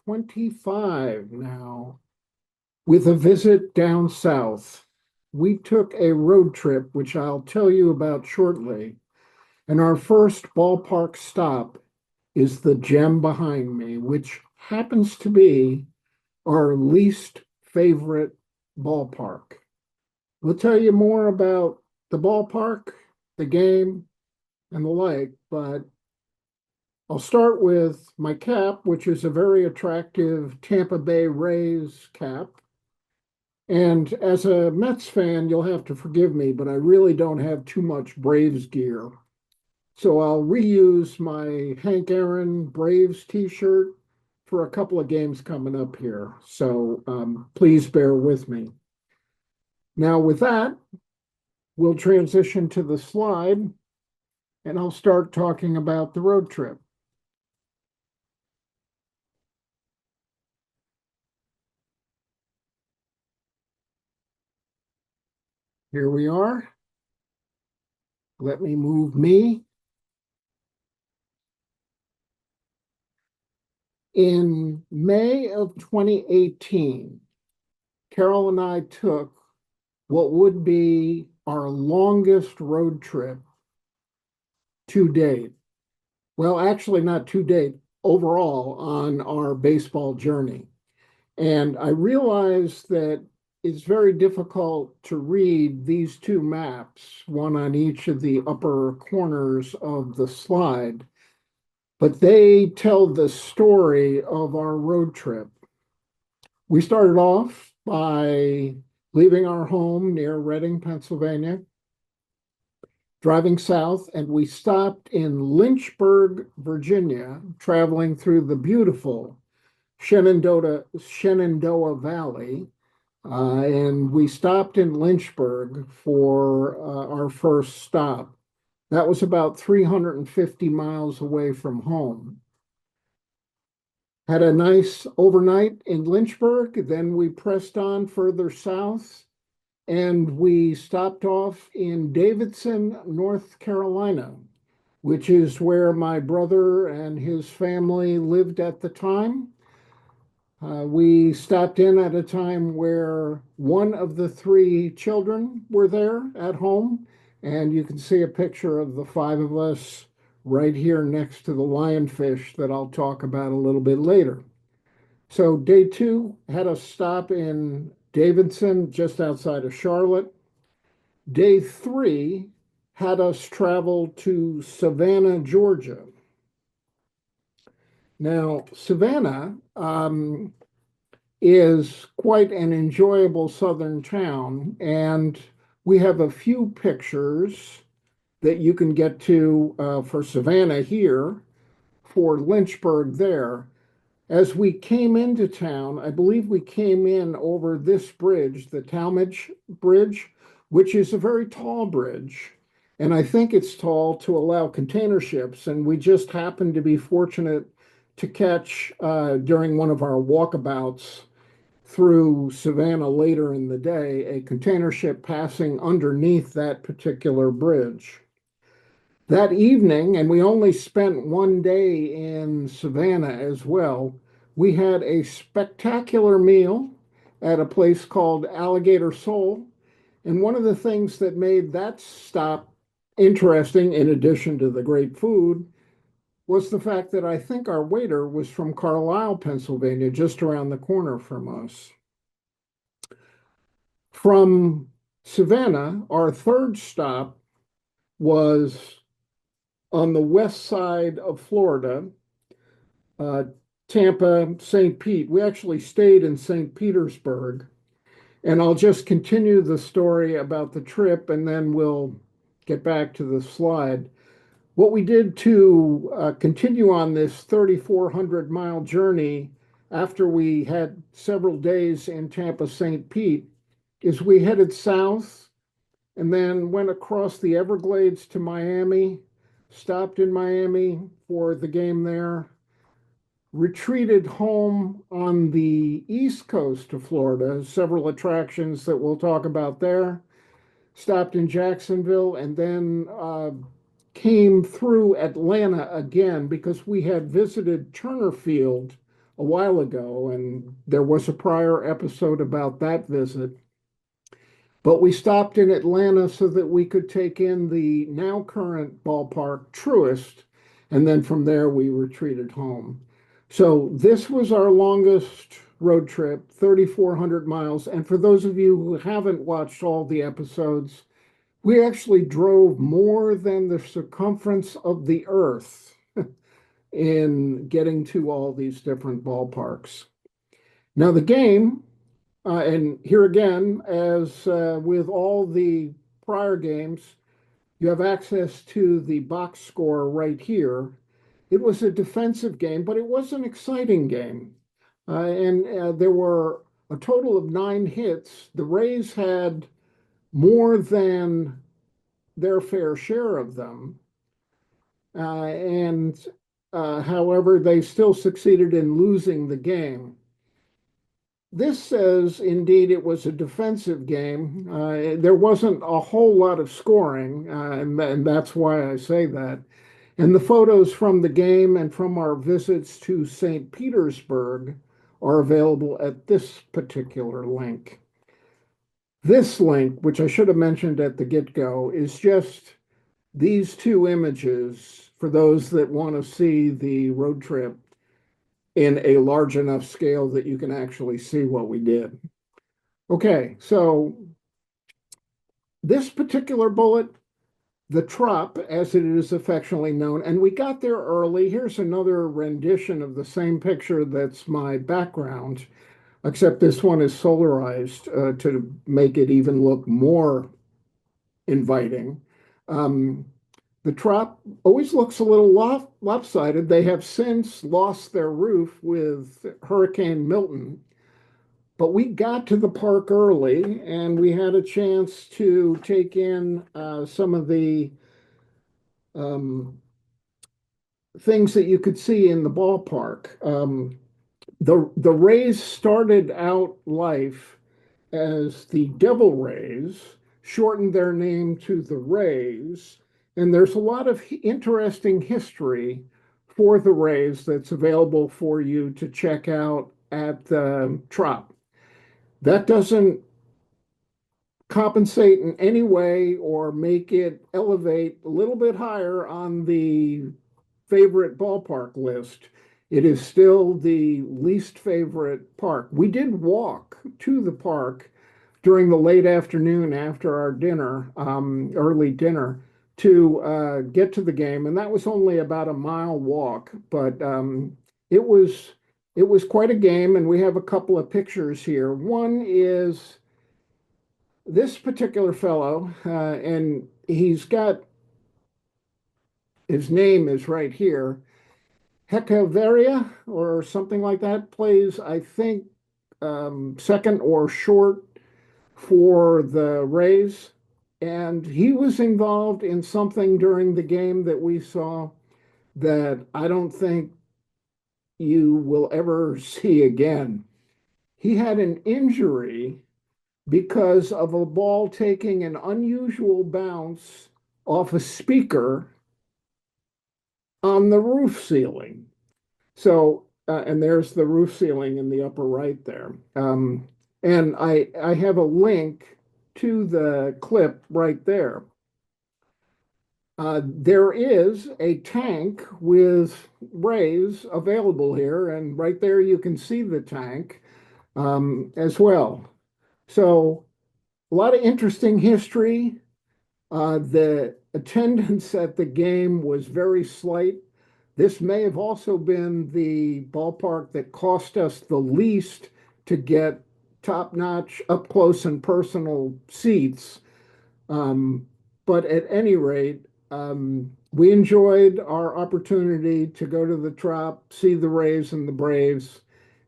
25 now with a visit down south. We took a road trip, which I'll tell you about shortly. And our first ballpark stop is the gem behind me, which happens to be our least favorite ballpark. We'll tell you more about the ballpark, the game, and the like, but I'll start with my cap, which is a very attractive Tampa Bay Rays cap. And as a Mets fan, you'll have to forgive me, but I really don't have too much Braves gear. So I'll reuse my Hank Aaron Braves t-shirt for a couple of games coming up here. So please bear with me. Now, with that, we'll transition to the slide and I'll start talking about the road trip. Here we are. Let me move me. In May of 2018, Carol and I took what would be our longest road trip to date. Well, actually, not to date, overall on our baseball journey. And I realized that it's very difficult to read these two maps, one on each of the upper corners of the slide, but they tell the story of our road trip. We started off by leaving our home near Reading, Pennsylvania, driving south, and we stopped in Lynchburg, Virginia, traveling through the beautiful Shenandoah Valley. And we stopped in Lynchburg for our first stop. That was about 350 miles away from home. Had a nice overnight in Lynchburg. Then we pressed on further south and we stopped off in Davidson, North Carolina, which is where my brother and his family lived at the time. We stopped in at a time where one of the three children were there at home, and you can see a picture of the five of us right here next to the lionfish that I'll talk about a little bit later. So day two had us stop in Davidson, just outside of Charlotte. Day three had us travel to Savannah, Georgia. Now, Savannah is quite an enjoyable southern town, and we have a few pictures that you can get to for Savannah here, for Lynchburg there. As we came into town, I believe we came in over this bridge, the Talmadge Bridge, which is a very tall bridge. And I think it's tall to allow container ships. And we just happened to be fortunate to catch during one of our walkabouts through Savannah later in the day, a container ship passing underneath that particular bridge. That evening, and we only spent one day in Savannah as well, we had a spectacular meal at a place called Alligator Soul. And one of the things that made that stop interesting, in addition to the great food, was the fact that I think our waiter was from Carlisle, Pennsylvania, just around the corner from us. From Savannah, our third stop was on the west side of Florida, uh, Tampa, St. Pete. We actually stayed in St. Petersburg. And I'll just continue the story about the trip and then we'll get back to the slide. What we did to continue on this 3,400-mile journey after we had several days in Tampa, St. Pete, is we headed south and then went across the Everglades to Miami, stopped in Miami for the game there, retreated home on the east coast of Florida, several attractions that we'll talk about there, stopped in Jacksonville, and then came through Atlanta again because we had visited Turner Field a while ago, and there was a prior episode about that visit. But we stopped in Atlanta so that we could take in the now current ballpark, Truist, and then from there we retreated home. So this was our longest road trip, 3,400 miles. And for those of you who haven't watched all the episodes, we actually drove more than the circumference of the Earth in getting to all these different ballparks. Now, the game, and here again, as with all the prior games, you have access to the box score right here. It was a defensive game, but it was an exciting game. And there were a total of 9 hits. The Rays had more than their fair share of them. And however, they still succeeded in losing the game. This says indeed it was a defensive game. There wasn't a whole lot of scoring, and that's why I say that. And the photos from the game and from our visits to St. Petersburg are available at this particular link. This link, which I should have mentioned at the get-go, is just these two images for those that want to see the road trip in a large enough scale that you can actually see what we did. Okay, so this particular bullet, the Trop, as it is affectionately known, and we got there early. Here's another rendition of the same picture that's my background, except this one is solarized to make it even look more inviting. Um, the Trop always looks a little lopsided. They have since lost their roof with Hurricane Milton, but we got to the park early and we had a chance to take in some of the um, things that you could see in the ballpark. The Rays started out life as the Devil Rays, shortened their name to the Rays, and there's a lot of interesting history for the Rays that's available for you to check out at the Trop. That doesn't compensate in any way or make it elevate a little bit higher on the favorite ballpark list. It is still the least favorite park. We did walk to the park during the late afternoon after our dinner, early dinner, to get to the game, and that was only about a mile walk, but it was it was quite a game, and we have a couple of pictures here. One is this particular fellow, and he's got his name is right here. Hecaveria or something like that plays, I think, second or short for the Rays. And he was involved in something during the game that we saw that I don't think you will ever see again. He had an injury because of a ball taking an unusual bounce off a speaker on the roof ceiling. So, and there's the roof ceiling in the upper right there. And I have a link to the clip right there. There is a tank with rays available here, and right there you can see the tank as well. So, a lot of interesting history. The attendance at the game was very slight. This may have also been the ballpark that cost us the least to get top-notch, up-close and personal seats. But at any rate, we enjoyed our opportunity to go to the Trop, see the Rays and the Braves,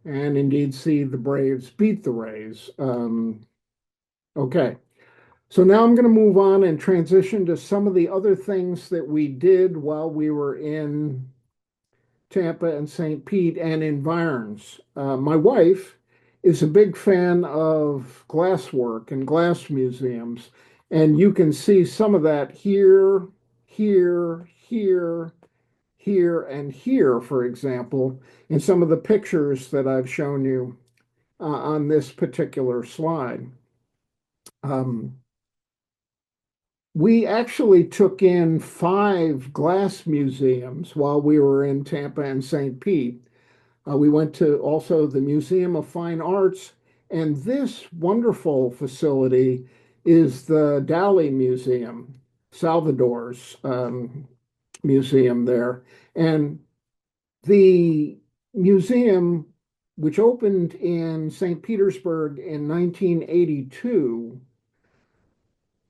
and indeed see the Braves beat the Rays. Okay. So now I'm going to move on and transition to some of the other things that we did while we were in Tampa and St. Pete and environs. My wife is a big fan of glasswork and glass museums, and you can see some of that here, here, here, here, and here, for example, in some of the pictures that I've shown you on this particular slide. Um, we actually took in 5 glass museums while we were in Tampa and St. Pete. We went to also the Museum of Fine Arts, and this wonderful facility is the Dali Museum, Salvador's museum there. And the museum, which opened in St. Petersburg in 1982,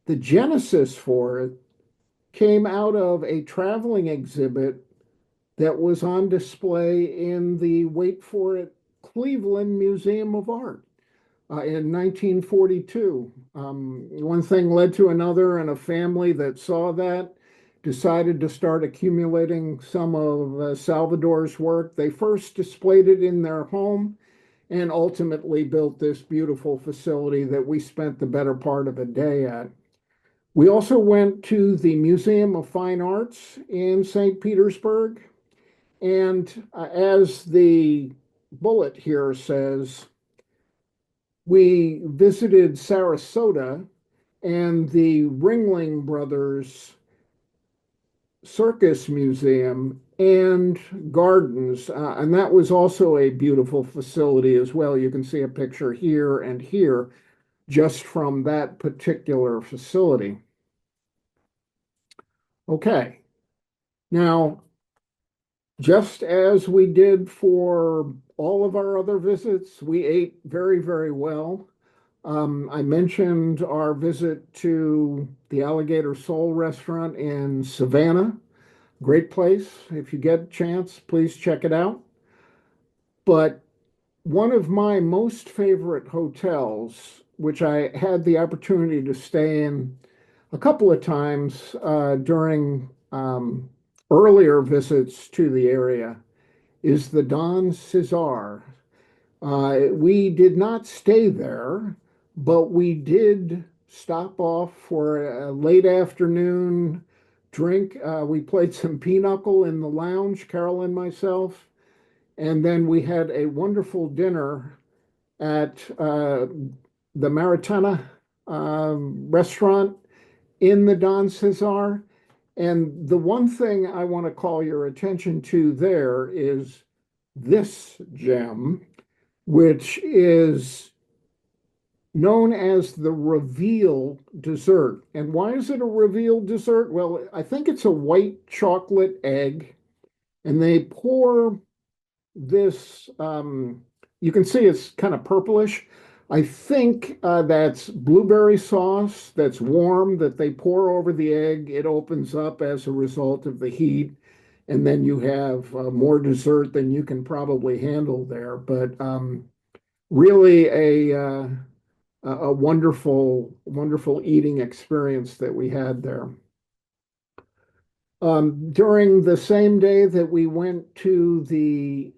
the genesis for it came out of a traveling exhibit that was on display in the, wait for it, Cleveland Museum of Art in 1942. One thing led to another, and a family that saw that decided to start accumulating some of Salvador's work. They first displayed it in their home and ultimately built this beautiful facility that we spent the better part of a day at. We also went to the Museum of Fine Arts in St. Petersburg. And as the bullet here says, we visited Sarasota and the Ringling Brothers Circus Museum and Gardens. And that was also a beautiful facility as well. You can see a picture here and here just from that particular facility. Okay. Now, just as we did for all of our other visits, we ate very, very well. I mentioned our visit to the Alligator Soul restaurant in Savannah. Great place. If you get a chance, please check it out. But one of my most favorite hotels, which I had the opportunity to stay in a couple of times during earlier visits to the area, is the Don Cesar. We did not stay there, but we did stop off for a late afternoon drink. We played some pinochle in the lounge, Carol and myself, and then we had a wonderful dinner at the Maritana restaurant in the Don Cesar. And the one thing I want to call your attention to there is this gem, which is known as the reveal dessert. And why is it a reveal dessert? Well, I think it's a white chocolate egg, and they pour this, you can see it's kind of purplish. I think that's blueberry sauce that's warm that they pour over the egg. It opens up as a result of the heat, and then you have more dessert than you can probably handle there. But really a wonderful, wonderful eating experience that we had there. During the same day that we went to the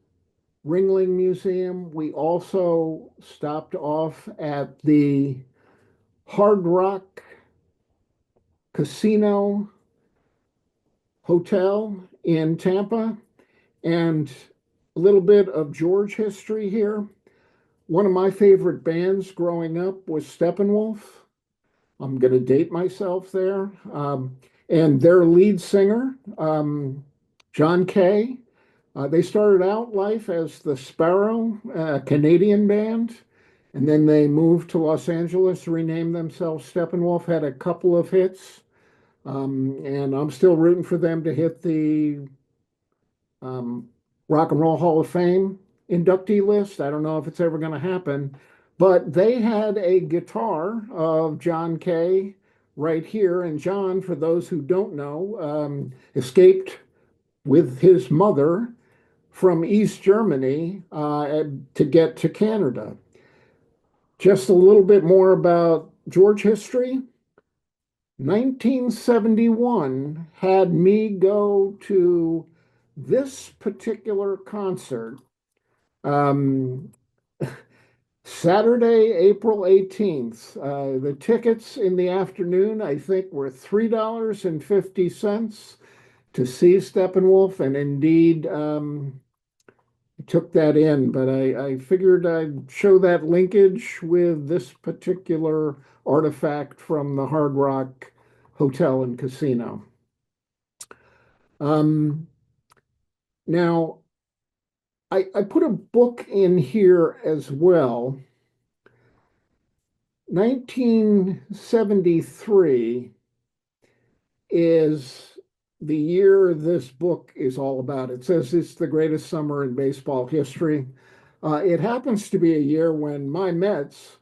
Ringling Museum, we also stopped off at the Hard Rock Casino Hotel in Tampa, and a little bit of George history here. One of my favorite bands growing up was Steppenwolf. I'm going to date myself there. And their lead singer, John Kay, they started out life as the Sparrow, a Canadian band, and then they moved to Los Angeles, renamed themselves Steppenwolf, had a couple of hits, and I'm still rooting for them to hit the um, Rock and Roll Hall of Fame inductee list. I don't know if it's ever going to happen, but they had a guitar of John Kay right here. And John, for those who don't know, escaped with his mother from East Germany to get to Canada. Just a little bit more about George history. 1971 had me go to this particular concert. Um, Saturday, April 18th. The tickets in the afternoon, I think, were $3.50. to see Steppenwolf, and indeed took that in. But I figured I'd show that linkage with this particular artifact from the Hard Rock Hotel and Casino. Um, Now, I put a book in here as well. 1973 is the year this book is all about. It says it's the greatest summer in baseball history. It happens to be a year when my Mets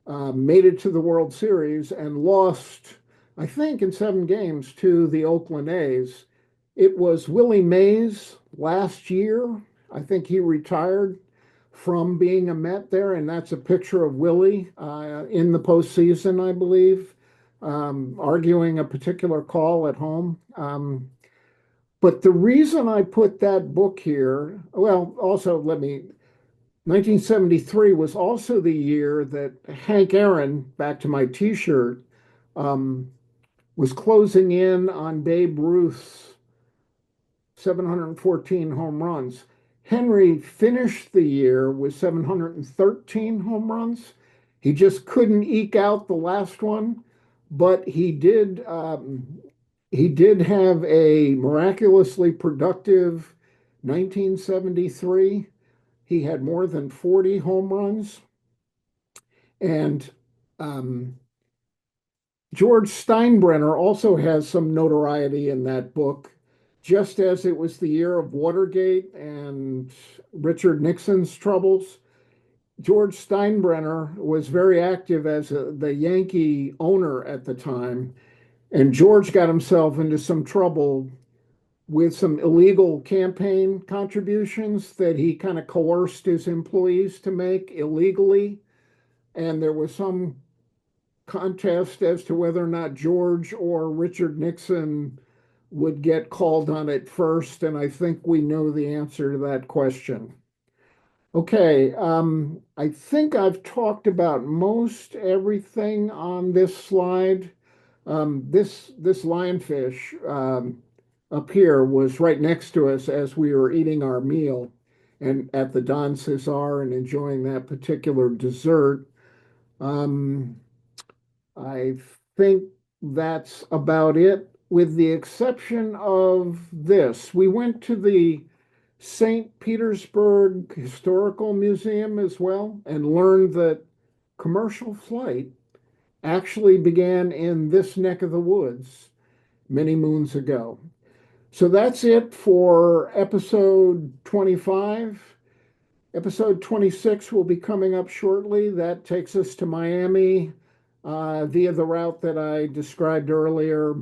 made it to the World Series and lost, I think, in 7 games to the Oakland A's. It was Willie Mays last year. I think he retired from being a Met there, and that's a picture of Willie in the postseason, I believe, arguing a particular call at home. But the reason I put that book here, well, also let me 1973 was also the year that Hank Aaron, back to my T-shirt, um, was closing in on Babe Ruth's 714 home runs. Henry finished the year with 713 home runs. He just couldn't eke out the last one, but he did have a miraculously productive 1973. He had more than 40 home runs. And um, George Steinbrenner also has some notoriety in that book, just as it was the year of Watergate and Richard Nixon's troubles. George Steinbrenner was very active as the Yankee owner at the time, and George got himself into some trouble with some illegal campaign contributions that he kind of coerced his employees to make illegally. And there was some contest as to whether or not George or Richard Nixon would get called on it first, and I think we know the answer to that question. Okay, I think I've talked about most everything on this slide. This lionfish up here was right next to us as we were eating our meal and at the Don Cesar and enjoying that particular dessert. Um, I think that's about it, with the exception of this. We went to the St. Petersburg Historical Museum as well and learned that commercial flight actually began in this neck of the woods many moons ago. So that's it for episode 25. Episode 26 will be coming up shortly. That takes us to Miami via the route that I described earlier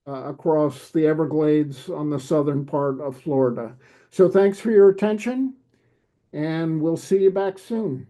across the Everglades on the southern part of Florida. So thanks for your attention, and we'll see you back soon.